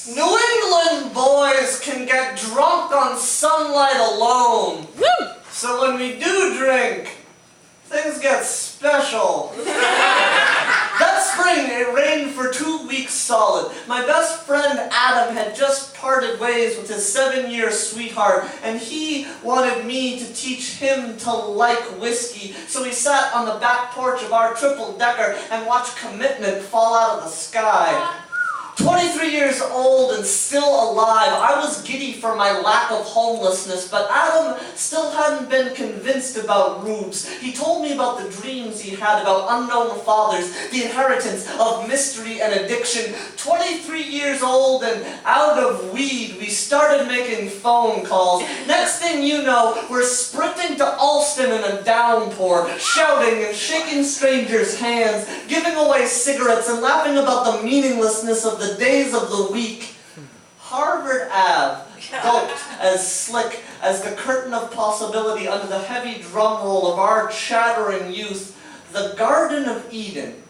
New England boys can get drunk on sunlight alone. Woo! So when we do drink, things get special. That spring, it rained for 2 weeks solid. My best friend Adam had just parted ways with his 7-year sweetheart, and he wanted me to teach him to like whiskey. So we sat on the back porch of our triple-decker and watched commitment fall out of the sky. 23 years old and still alive, I was giddy for my lack of homelessness, but Adam still hadn't been convinced about rubes. He told me about the dreams he had about unknown fathers, the inheritance of mystery and addiction. 23 years old and out of weed, we started making phone calls. Next thing you know, we're sprinting to Alston in a downpour, shouting and shaking strangers' hands, giving away cigarettes and laughing about the meaninglessness of the days of the week. Harvard Ave gulped as slick as the curtain of possibility under the heavy drum roll of our chattering youth. The Garden of Eden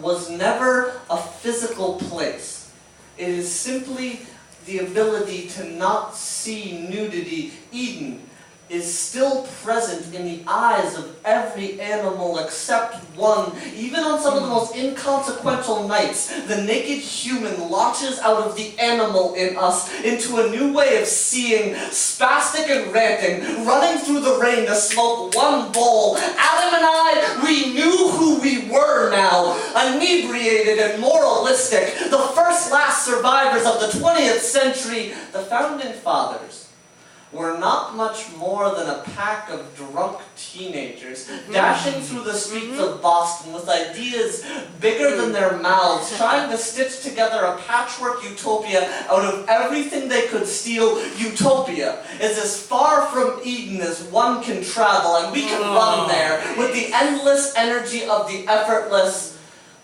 was never a physical place. It is simply the ability to not see nudity. Eden is still present in the eyes of every animal except one. Even on some of the most inconsequential nights, the naked human launches out of the animal in us into a new way of seeing, spastic and ranting, running through the rain to smoke one bowl. Adam and I, we knew who we were now, inebriated and moralistic, the first last survivors of the 20th century. The founding fathers were not much more than a pack of drunk teenagers dashing through the streets of Boston with ideas bigger than their mouths, trying to stitch together a patchwork utopia out of everything they could steal. Utopia is as far from Eden as one can travel, and we can run there with the endless energy of the effortless.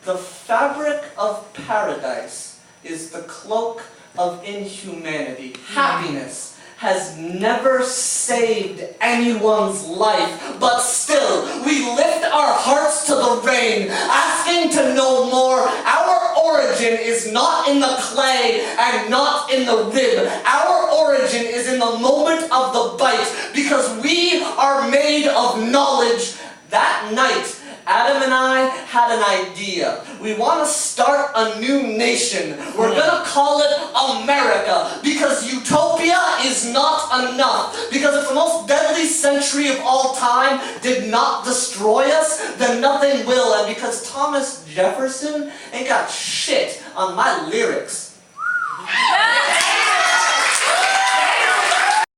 The fabric of paradise is the cloak of inhumanity. Happiness has never saved anyone's life, but still, we lift our hearts to the rain, asking to know more. Our origin is not in the clay and not in the rib. Our origin is in the moment of the bite, because we are made of knowledge. That night, Adam and I had an idea. We want to start a new nation. We're going to call it America, because utopia is not enough. Because if the most deadly century of all time did not destroy us, then nothing will. And because Thomas Jefferson ain't got shit on my lyrics,